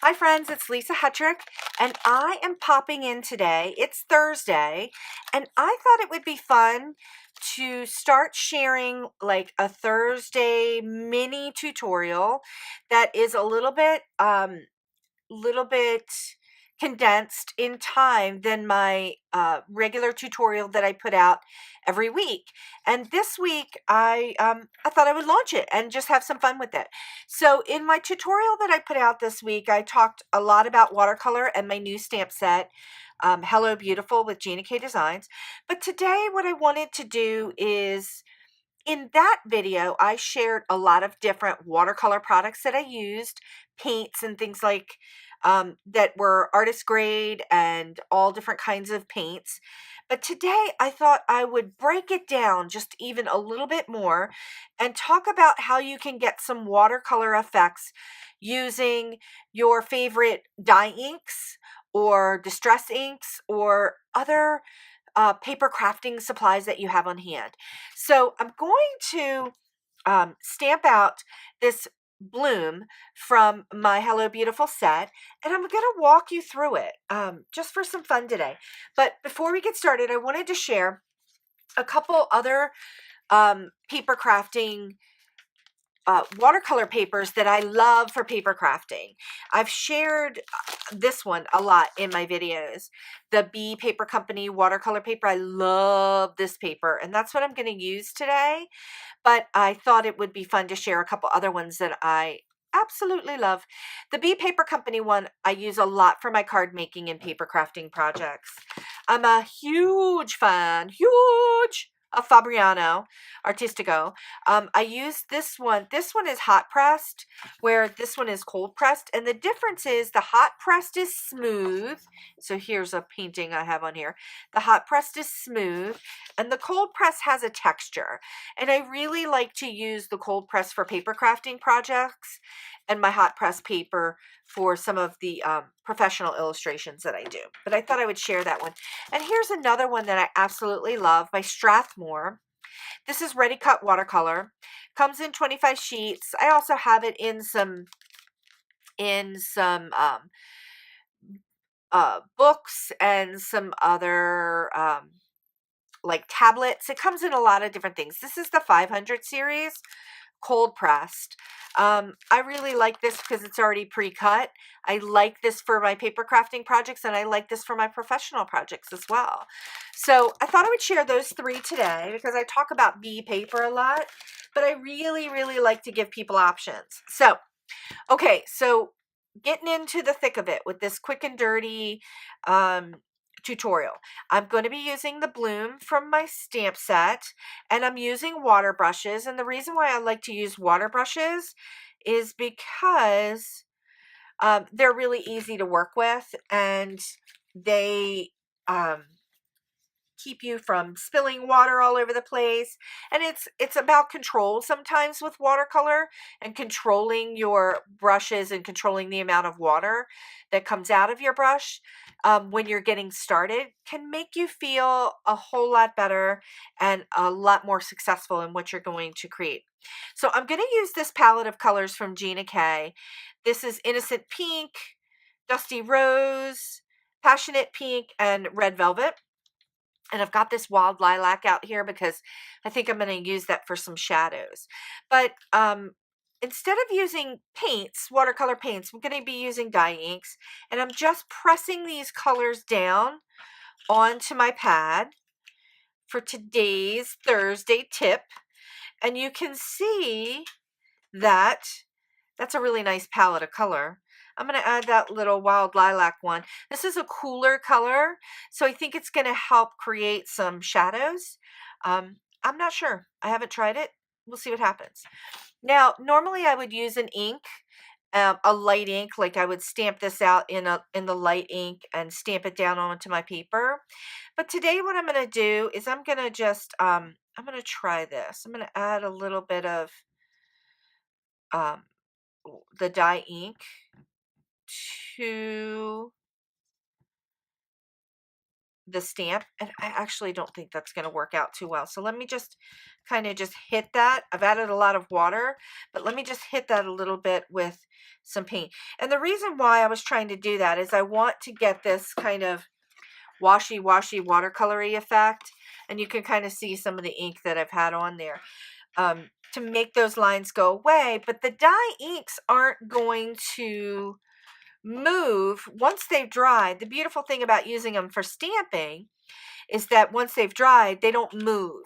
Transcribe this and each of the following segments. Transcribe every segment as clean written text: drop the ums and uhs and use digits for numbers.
Hi friends, it's Lisa Hetrick, and I am popping in today. It's Thursday, and I thought it would be fun to start sharing like a Thursday mini tutorial that is a little bit condensed in time than my regular tutorial that I put out every week. And this week, I thought I would launch it and just have some fun with it. So in my tutorial that I put out this week, I talked a lot about watercolor and my new stamp set, Hello Beautiful with Gina K Designs. But today, what I wanted to do is in that video, I shared a lot of different watercolor products that I used, paints and things like that were artist grade and all different kinds of paints. But today I thought I would break it down just even a little bit more and talk about how you can get some watercolor effects using your favorite dye inks or distress inks or other paper crafting supplies that you have on hand. So I'm going to stamp out this bloom from my Hello Beautiful set, and I'm going to walk you through it just for some fun today. But before we get started, I wanted to share a couple other paper crafting watercolor papers that I love for paper crafting. I've shared this one a lot in my videos. The B Paper Company watercolor paper. I love this paper, and that's what I'm going to use today. But I thought it would be fun to share a couple other ones that I absolutely love. The B Paper Company one I use a lot for my card making and paper crafting projects. I'm a huge fan, of Fabriano Artistico. I use this one. This one is hot pressed, where this one is cold pressed. And the difference is the hot pressed is smooth. So here's a painting I have on here. The hot pressed is smooth, and the cold press has a texture. And I really like to use the cold press for paper crafting projects and my hot press paper for some of the professional illustrations that I do. But I thought I would share that one. And here's another one that I absolutely love by Strathmore. This is Ready Cut Watercolor. Comes in 25 sheets. I also have it in some books and some other like tablets. It comes in a lot of different things. This is the 500 series, cold pressed. I really like this because it's already pre-cut. I like this for my paper crafting projects, and I like this for my professional projects as well. So I thought I would share those three today because I talk about B paper a lot, but I really like to give people options. So, okay, so getting into the thick of it with this quick and dirty tutorial. I'm going to be using the bloom from my stamp set, and I'm using water brushes. And the reason why I like to use water brushes is because they're really easy to work with, and they keep you from spilling water all over the place. And it's about control sometimes with watercolor, and controlling your brushes and controlling the amount of water that comes out of your brush when you're getting started can make you feel a whole lot better and a lot more successful in what you're going to create. So I'm going to use this palette of colors from Gina K. This is Innocent Pink, Dusty Rose, Passionate Pink, and Red Velvet. And I've got this wild lilac out here because I think I'm going to use that for some shadows. But instead of using paints, watercolor paints, I'm going to be using dye inks. And I'm just pressing these colors down onto my pad for today's Thursday tip. And you can see that that's a really nice palette of color. I'm going to add that little wild lilac one. This is a cooler color, so I think it's going to help create some shadows. I'm not sure. I haven't tried it. We'll see what happens. Now, normally I would use an ink, a light ink, like I would stamp this out in the light ink and stamp it down onto my paper. But today what I'm going to do is I'm going to just, I'm going to try this. I'm going to add a little bit of um, the dye ink to the stamp, and I actually don't think that's going to work out too well. So let me just kind of just hit that. I've added a lot of water, but let me just hit that a little bit with some paint. And the reason why I was trying to do that is I want to get this kind of washy watercolory effect, and you can kind of see some of the ink that I've had on there to make those lines go away. But the dye inks aren't going to move once they've dried. The beautiful thing about using them for stamping is that once they've dried, they don't move.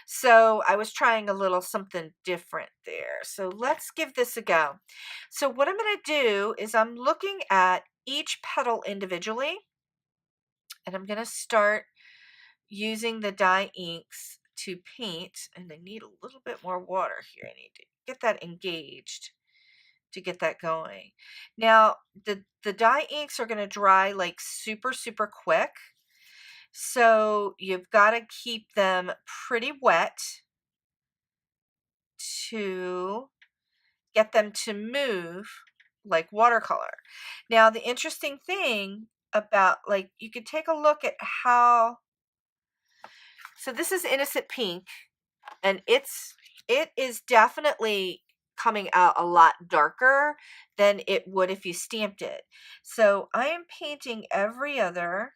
So I was trying a little something different there. So let's give this a go. So what I'm going to do is I'm looking at each petal individually, and I'm going to start using the dye inks to paint. And I need a little bit more water here. I need to get that engaged to get that going. Now, the dye inks are going to dry like super quick. So you've got to keep them pretty wet to get them to move like watercolor. Now, the interesting thing about, like, you could take a look at how, so this is Innocent Pink, and it is definitely coming out a lot darker than it would if you stamped it. So I am painting every other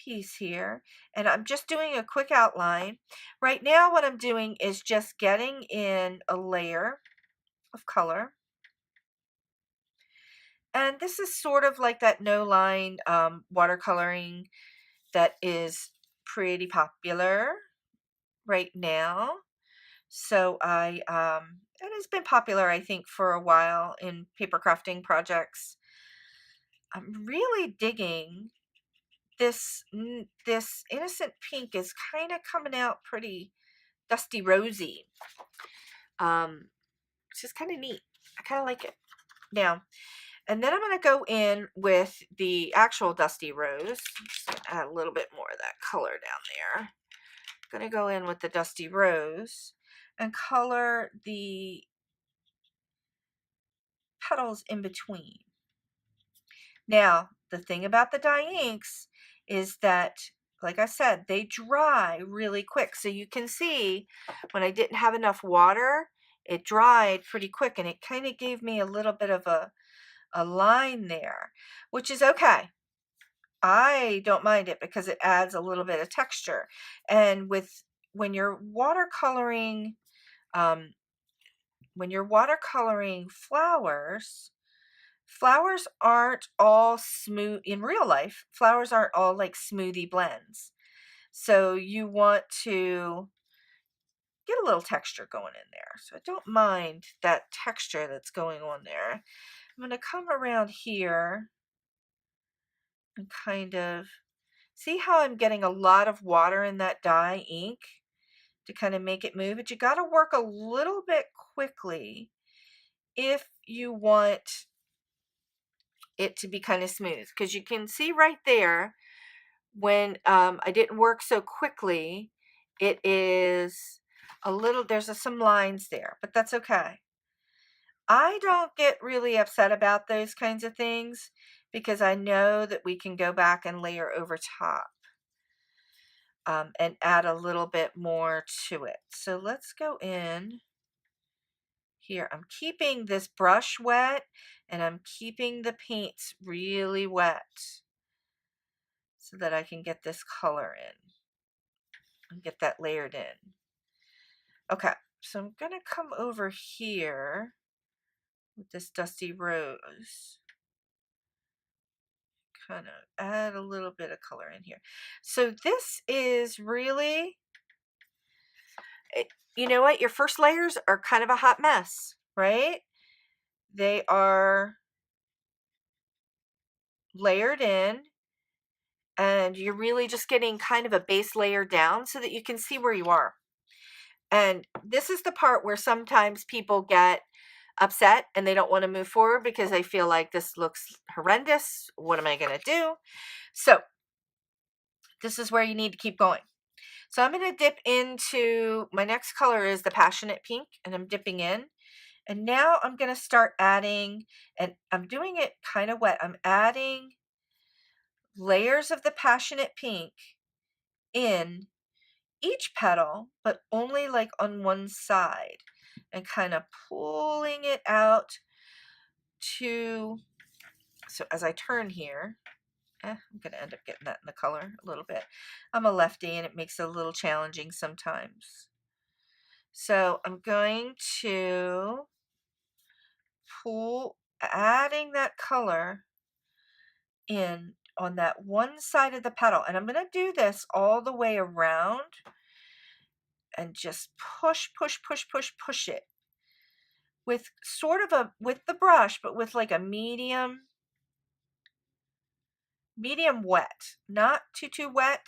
piece here, and I'm just doing a quick outline. Right now what I'm doing is just getting in a layer of color, and this is sort of like that no line watercoloring that is pretty popular right now. So it has been popular, I think, for a while in paper crafting projects. I'm really digging this. This Innocent Pink is kind of coming out pretty dusty rosy. It's just kind of neat. I kind of like it. Now, and then I'm going to go in with the actual dusty rose. Just add a little bit more of that color down there. I'm going to go in with the dusty rose and color the petals in between. Now, the thing about the dye inks is that, like I said, they dry really quick. So you can see when I didn't have enough water, it dried pretty quick, and it kind of gave me a little bit of a line there, which is okay. I don't mind it because it adds a little bit of texture. And when you're watercoloring, flowers aren't all smooth in real life. Flowers aren't all like smoothie blends. So you want to get a little texture going in there. So I don't mind that texture that's going on there. I'm going to come around here and kind of see how I'm getting a lot of water in that dye ink to kind of make it move. But you got to work a little bit quickly if you want it to be kind of smooth, because you can see right there when I didn't work so quickly, it is a little, there's some lines there, but that's okay. I don't get really upset about those kinds of things because I know that we can go back and layer over top and add a little bit more to it. So let's go in here. I'm keeping this brush wet, and I'm keeping the paints really wet so that I can get this color in and get that layered in. Okay, so I'm going to come over here with this dusty rose, kind of add a little bit of color in here. So this is really, you know what, your first layers are kind of a hot mess, right? They are layered in, and you're really just getting kind of a base layer down so that you can see where you are. And this is the part where sometimes people get upset and they don't want to move forward because they feel like this looks horrendous. What am I going to do? So this is where you need to keep going. So I'm going to dip into, my next color is the Passionate Pink, and I'm dipping in. And now I'm going to start adding, and I'm doing it kind of wet. I'm adding layers of the passionate pink in each petal, but only like on one side, and kind of pulling it out to, so as I turn here, I'm going to end up getting that in the color a little bit. I'm a lefty and it makes it a little challenging sometimes. So I'm going to pull, adding that color in on that one side of the petal. And I'm going to do this all the way around and just push, push, push, push, push it with sort of a, with the brush, but with like a medium wet, not too wet,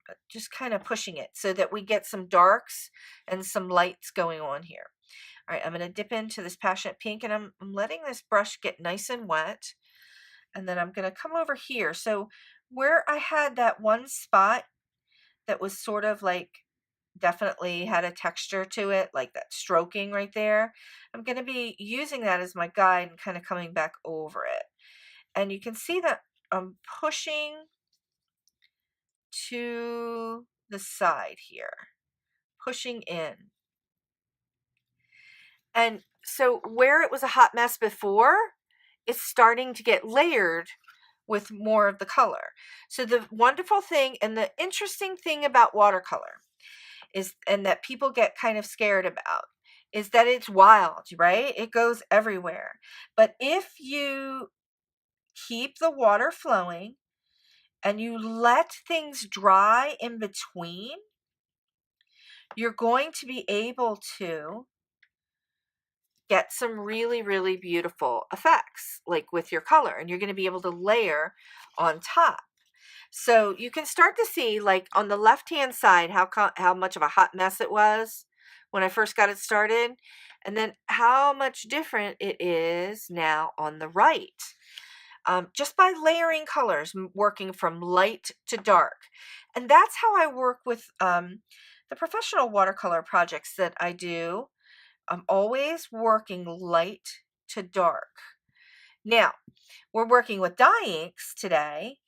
but just kind of pushing it so that we get some darks and some lights going on here. All right, I'm going to dip into this passionate pink, and I'm letting this brush get nice and wet. And then I'm going to come over here. So where I had that one spot that was sort of like definitely had a texture to it, like that stroking right there, I'm going to be using that as my guide and kind of coming back over it. And you can see that I'm pushing to the side here, pushing in. And so where it was a hot mess before, it's starting to get layered with more of the color. So the wonderful thing and the interesting thing about watercolor is, and that people get kind of scared about, is that it's wild, right? It goes everywhere. But if you keep the water flowing and you let things dry in between, you're going to be able to get some really, really beautiful effects, like with your color, and you're going to be able to layer on top. So you can start to see, like on the left-hand side, how much of a hot mess it was when I first got it started, and then how much different it is now on the right. Just by layering colors, working from light to dark. And that's how I work with the professional watercolor projects that I do. I'm always working light to dark. Now, we're working with dye inks today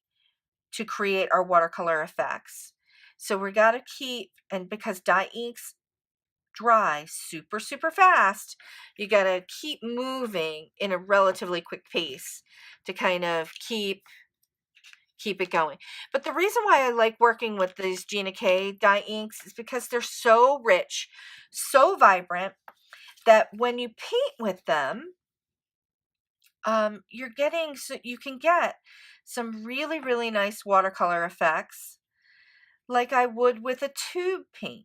to create our watercolor effects. So we got to keep, and because dye inks dry super, super fast, you got to keep moving in a relatively quick pace to kind of keep it going. But the reason why I like working with these Gina K dye inks is because they're so rich, so vibrant, that when you paint with them, you can get some really, really nice watercolor effects like I would with a tube paint.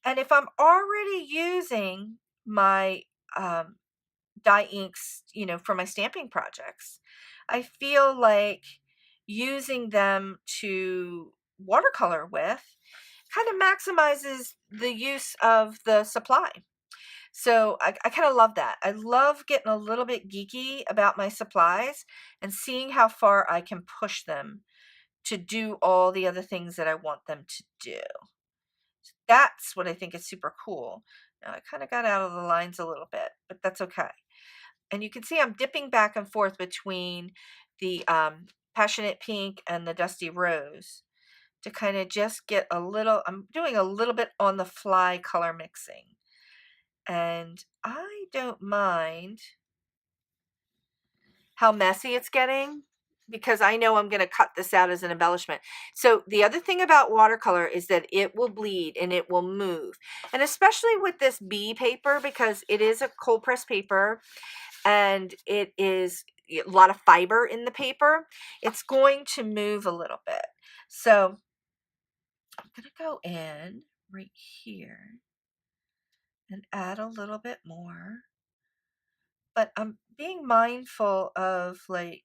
And if I'm already using my dye inks, for my stamping projects, I feel like using them to watercolor with kind of maximizes the use of the supply. So I kind of love that. I love getting a little bit geeky about my supplies and seeing how far I can push them to do all the other things that I want them to do. That's what I think is super cool. Now I kind of got out of the lines a little bit, but that's okay. And you can see I'm dipping back and forth between the passionate pink and the dusty rose to kind of just get a little, I'm doing a little bit on the fly color mixing. And I don't mind how messy it's getting, because I know I'm going to cut this out as an embellishment. So the other thing about watercolor is that it will bleed and it will move. And especially with this B paper, because it is a cold press paper and it is a lot of fiber in the paper, it's going to move a little bit. So I'm going to go in right here and add a little bit more. But I'm being mindful of like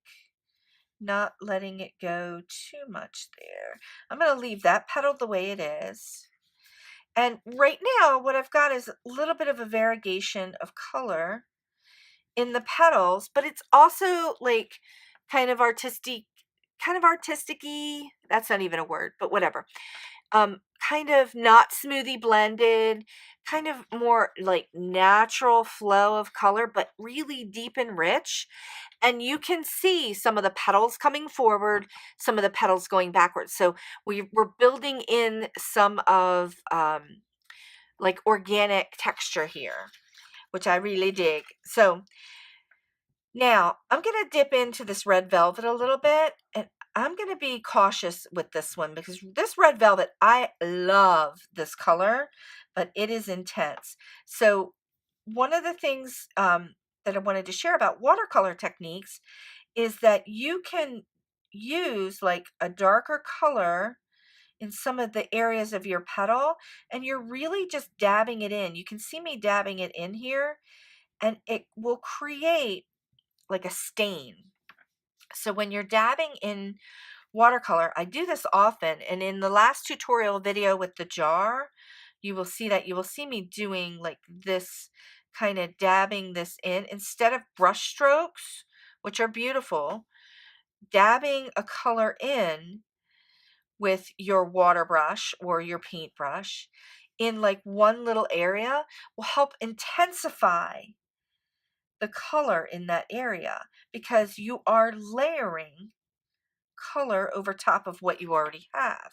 not letting it go too much there. I'm going to leave that petal the way it is. And right now what I've got is a little bit of a variegation of color in the petals, but it's also like kind of artistic-y. That's not even a word, but whatever. kind of not smoothie blended, kind of more like natural flow of color, but really deep and rich. And you can see some of the petals coming forward, some of the petals going backwards. So we're building in some of like organic texture here, which I really dig. So now I'm going to dip into this red velvet a little bit, and I'm going to be cautious with this one because this red velvet, I love this color, but it is intense. So one of the things that I wanted to share about watercolor techniques is that you can use like a darker color in some of the areas of your petal, and you're really just dabbing it in. You can see me dabbing it in here, and it will create like a stain. So when you're dabbing in watercolor, I do this often, and in the last tutorial video with the jar, you will see that. You will see me doing like this, kind of dabbing this in instead of brush strokes, which are beautiful. Dabbing a color in with your water brush or your paintbrush in like one little area will help intensify the color in that area because you are layering color over top of what you already have.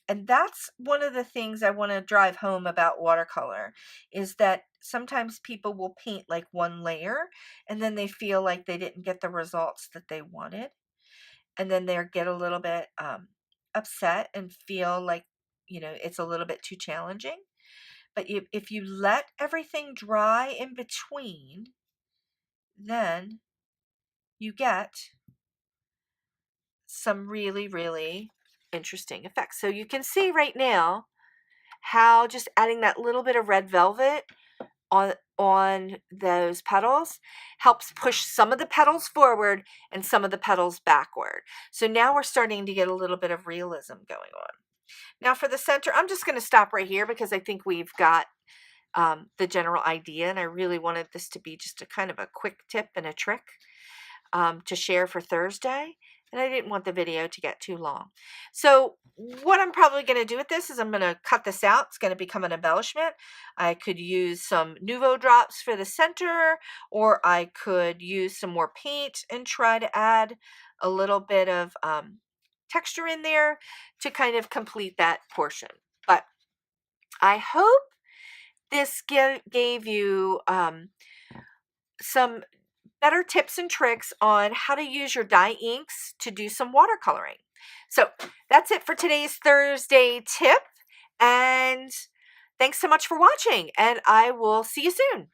And that's one of the things I want to drive home about watercolor is that sometimes people will paint like one layer and then they feel like they didn't get the results that they wanted. And then they get a little bit upset and feel like, it's a little bit too challenging. But if you let everything dry in between, then you get some really, really interesting effects. So you can see right now how just adding that little bit of red velvet on those petals helps push some of the petals forward and some of the petals backward. So now we're starting to get a little bit of realism going on. Now for the center, I'm just going to stop right here because I think we've got the general idea, and I really wanted this to be just a kind of a quick tip and a trick to share for Thursday, and I didn't want the video to get too long. So what I'm probably going to do with this is I'm going to cut this out. It's going to become an embellishment. I could use some Nouveau drops for the center, or I could use some more paint and try to add a little bit of texture in there to kind of complete that portion. But I hope this gave you some better tips and tricks on how to use your dye inks to do some watercoloring. So that's it for today's Thursday tip. And thanks so much for watching. And I will see you soon.